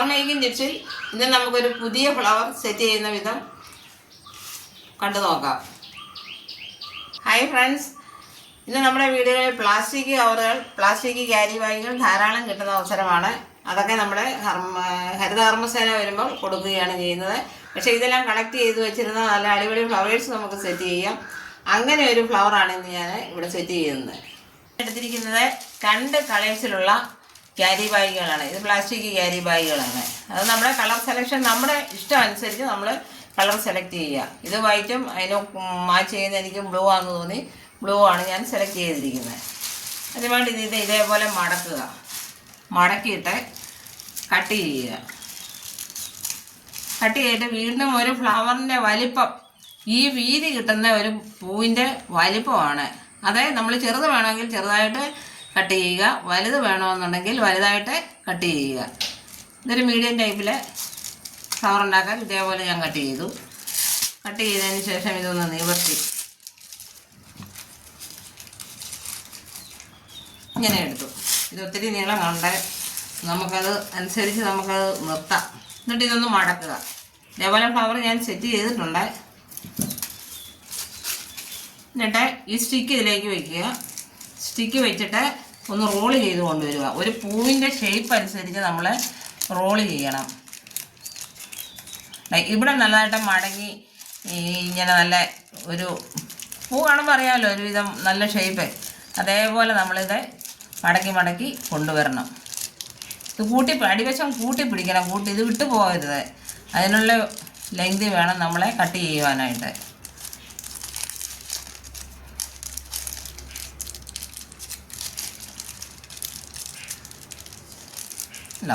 Flower making ടിപ്സിൽ ഇന്ന് നമുക്കൊരു പുതിയ ഫ്ലവർ സെറ്റ് ചെയ്യുന്ന വിധം കണ്ടു നോക്കാം. ഹായ് ഫ്രണ്ട്സ്, ഇന്ന് നമ്മുടെ വീടുകളിൽ പ്ലാസ്റ്റിക് കവറുകൾ, പ്ലാസ്റ്റിക് ക്യാരി ബാഗുകൾ ധാരാളം കിട്ടുന്ന അവസരമാണ്. അതൊക്കെ നമ്മുടെ ഹരിതകർമ്മസേന വരുമ്പോൾ കൊടുക്കുകയാണ് ചെയ്യുന്നത്. പക്ഷേ ഇതെല്ലാം കളക്ട് ചെയ്ത് വെച്ചിരുന്ന നല്ല അടിപൊളി ഫ്ലവേഴ്സ് നമുക്ക് സെറ്റ് ചെയ്യാം. അങ്ങനെ ഒരു ഫ്ലവറാണ് ഇന്ന് ഞാൻ ഇവിടെ സെറ്റ് ചെയ്യുന്നത്. എടുത്തിരിക്കുന്നത് 2 കളേഴ്സിലുള്ള ക്യാരി ബാഗുകളാണ്. ഇത് പ്ലാസ്റ്റിക് ക്യാരി ബാഗുകളാണ്. അത് നമ്മുടെ കളർ സെലക്ഷൻ നമ്മുടെ ഇഷ്ടം അനുസരിച്ച് നമ്മൾ കളർ സെലക്ട് ചെയ്യുക. ഇത് വൈറ്റും അതിന് മാച്ച് ചെയ്യുന്ന എനിക്ക് ബ്ലൂ ആണെന്ന് തോന്നി, ബ്ലൂ ആണ് ഞാൻ സെലക്ട് ചെയ്തിരിക്കുന്നത്. അതിനുവേണ്ടി ഇത് ഇതേപോലെ മടക്കുക, മടക്കിയിട്ട് കട്ട് ചെയ്യുക. കട്ട് ചെയ്തിട്ട് വീണ്ടും ഒരു ഫ്ലവറിൻ്റെ വലിപ്പം, ഈ വീതി കിട്ടുന്ന ഒരു പൂവിൻ്റെ വലിപ്പമാണ്. അത് നമ്മൾ ചെറുത് വേണമെങ്കിൽ ചെറുതായിട്ട് കട്ട് ചെയ്യുക, വലുത് വേണമെന്നുണ്ടെങ്കിൽ വലുതായിട്ട് കട്ട് ചെയ്യുക. ഇതൊരു മീഡിയം ടൈപ്പിൽ ഫ്ലവർ ഉണ്ടാക്കാൻ ഇതേപോലെ ഞാൻ കട്ട് ചെയ്തു. കട്ട് ചെയ്തതിന് ശേഷം ഇതൊന്ന് നിവർത്തി ഇങ്ങനെ എടുത്തു. ഇത് ഒത്തിരി നീളം കണ്ട് നമുക്കത് അനുസരിച്ച് നമുക്കത് നിർത്താം. എന്നിട്ട് ഇതൊന്ന് മടക്കുക. ഇതേപോലെ ഫ്ലവർ ഞാൻ സെറ്റ് ചെയ്തിട്ടുണ്ട്. എന്നിട്ട് ഈ സ്റ്റിക്ക് ഇതിലേക്ക് വയ്ക്കുക. സ്റ്റിക്ക് വെച്ചിട്ട് ഒന്ന് റോള് ചെയ്ത് കൊണ്ടുവരിക. ഒരു പൂവിൻ്റെ ഷേപ്പ് അനുസരിച്ച് നമ്മൾ റോള് ചെയ്യണം. ഇവിടെ നല്ലതായിട്ട് മടങ്ങി ഇങ്ങനെ നല്ല ഒരു പൂ കാണുമ്പോൾ അറിയാമല്ലോ ഒരുവിധം നല്ല ഷേപ്പ്. അതേപോലെ നമ്മളിത് മടക്കി മടക്കി കൊണ്ടുവരണം. ഇത് അടിവശം കൂട്ടി പിടിക്കണം, ഇത് വിട്ടു പോകരുത്. അതിനുള്ള ലെങ്ത് വേണം നമ്മളെ കട്ട് ചെയ്യുവാനായിട്ട്. ല്ലോ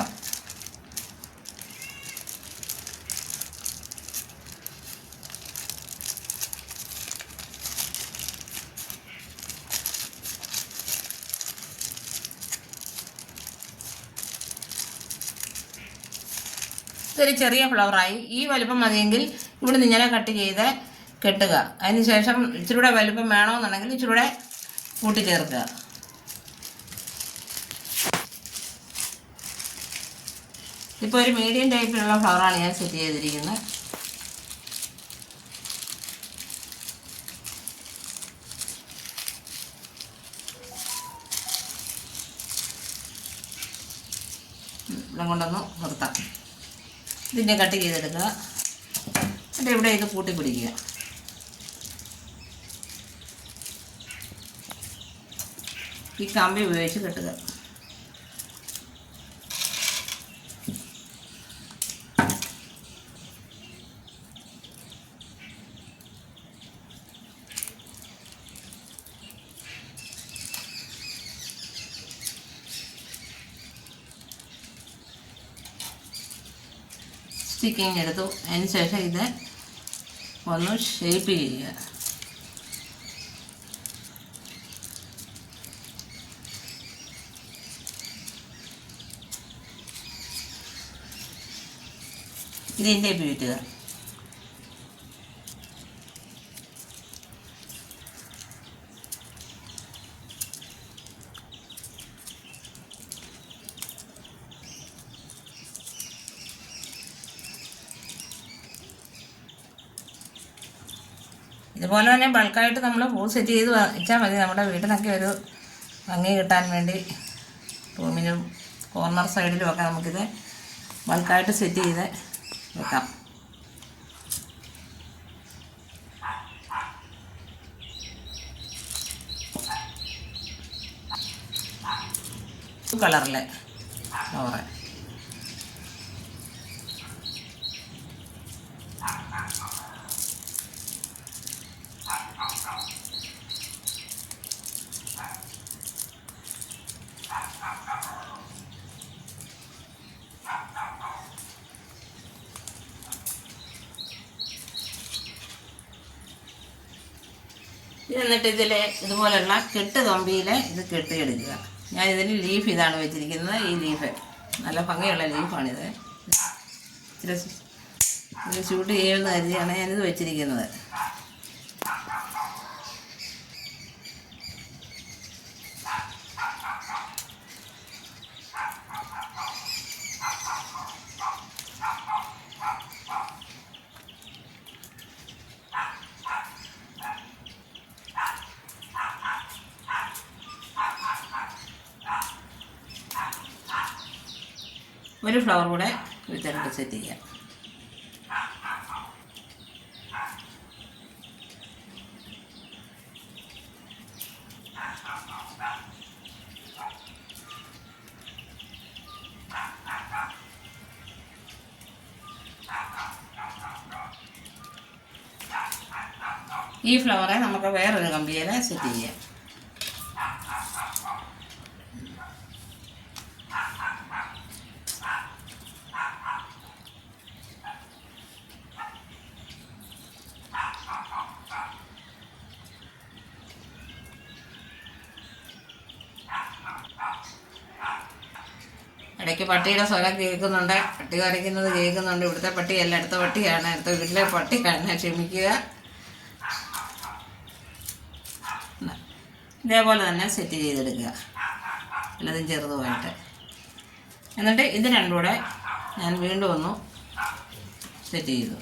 ഇതൊരു ചെറിയ ഫ്ലവറായി. ഈ വലുപ്പം മതിയെങ്കിൽ ഇവിടുന്ന് ഇങ്ങനെ കട്ട് ചെയ്ത് കെട്ടുക. അതിന് ശേഷം ഇച്ചിരൂടെ വലുപ്പം വേണമെന്നുണ്ടെങ്കിൽ ഇച്ചിരൂടെ കൂട്ടിച്ചേർക്കുക. ഇപ്പോൾ ഒരു മീഡിയം ടൈപ്പിലുള്ള ഫ്ലവറാണ് ഞാൻ സെറ്റ് ചെയ്തിരിക്കുന്നത്. ഇവിടെ കൊണ്ടൊന്ന് നിർത്താം. ഇതിൻ്റെ കട്ട് ചെയ്തെടുക്കുക. എന്നിട്ട് ഇവിടെ ഇത് കൂട്ടി പിടിക്കുക. ഈ കമ്പി ഉപയോഗിച്ച് കെട്ടുക. സ്റ്റിക്കിങ് എടുത്തു. അതിന് ശേഷം ഇത് ഒന്ന് ഷേപ്പ് ചെയ്യുക. ഇതിൻ്റെ വീട്ടുക. ഇതുപോലെ തന്നെ ബൾക്കായിട്ട് നമ്മൾ പൂ സെറ്റ് ചെയ്ത് വെച്ചാൽ മതി. നമ്മുടെ വീട്ടിനൊക്കെ ഒരു ഭംഗി കിട്ടാൻ വേണ്ടി റൂമിനും കോർണർ സൈഡിലും ഒക്കെ നമുക്കിത് ബൾക്കായിട്ട് സെറ്റ് ചെയ്ത് വെക്കാം. കളറിലെ ഫ്ലവർ എന്നിട്ട് ഇതുപോലുള്ള കെട്ട് കമ്പിയിൽ ഇത് കെട്ടിയെടുക്കുക. ഞാൻ ഇതിന് ലീഫ് ഇതാണ് വെച്ചിരിക്കുന്നത്. ഈ ലീഫ് നല്ല ഭംഗിയുള്ള ലീഫാണിത്. ഇത് ഷൂട്ട് ചെയ്യുമെന്ന് കരുതിയാണ് ഞാനിത് വെച്ചിരിക്കുന്നത്. ഒരു ഫ്ലവർ കൂടെ ഇതിലോട്ട് സെറ്റ് ചെയ്യാം. ഈ ഫ്ലവറെ നമുക്ക് വേറൊരു കമ്പിയിൽ സെറ്റ് ചെയ്യാം. ഇടയ്ക്ക് പട്ടിയുടെ സ്വരം കേൾക്കുന്നുണ്ട്, പട്ടി കരയ്ക്കുന്നത് കേൾക്കുന്നുണ്ട്. ഇവിടുത്തെ പട്ടിയല്ല, അടുത്ത പട്ടിയാണ്, അടുത്ത വീട്ടിലെ പട്ടിയാണ്, ക്ഷമിക്കുക. ഇതേപോലെ തന്നെ സെറ്റ് ചെയ്തെടുക്കുക, വല്ലതും ചെറുതുമായിട്ട്. എന്നിട്ട് ഇത് രണ്ടും കൂടെ ഞാൻ വീണ്ടും ഒന്ന് സെറ്റ് ചെയ്തു.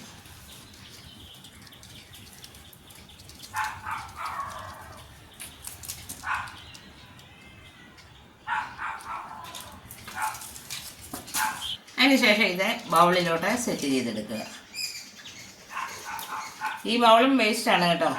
അതിനുശേഷം ഇത് ബൗളിലോട്ട് സെറ്റ് ചെയ്തെടുക്കുക. ഈ ബൗളും വേസ്റ്റാണ് കേട്ടോ.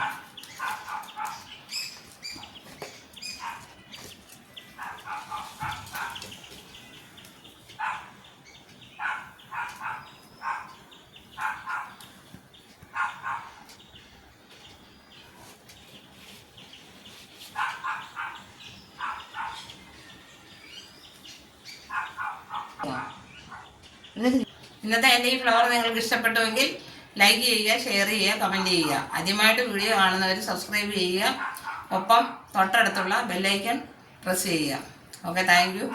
ഇന്നത്തെ എൻ്റെ ഈ ഫ്ലവർ നിങ്ങൾക്ക് ഇഷ്ടപ്പെട്ടുവെങ്കിൽ ലൈക്ക് ചെയ്യുക, ഷെയർ ചെയ്യുക, കമൻറ്റ് ചെയ്യുക. ആദ്യമായിട്ട് വീഡിയോ കാണുന്നവർ സബ്സ്ക്രൈബ് ചെയ്യുക. ഒപ്പം തൊട്ടടുത്തുള്ള ബെല്ലൈക്കൺ പ്രസ് ചെയ്യുക. Okay, thank you.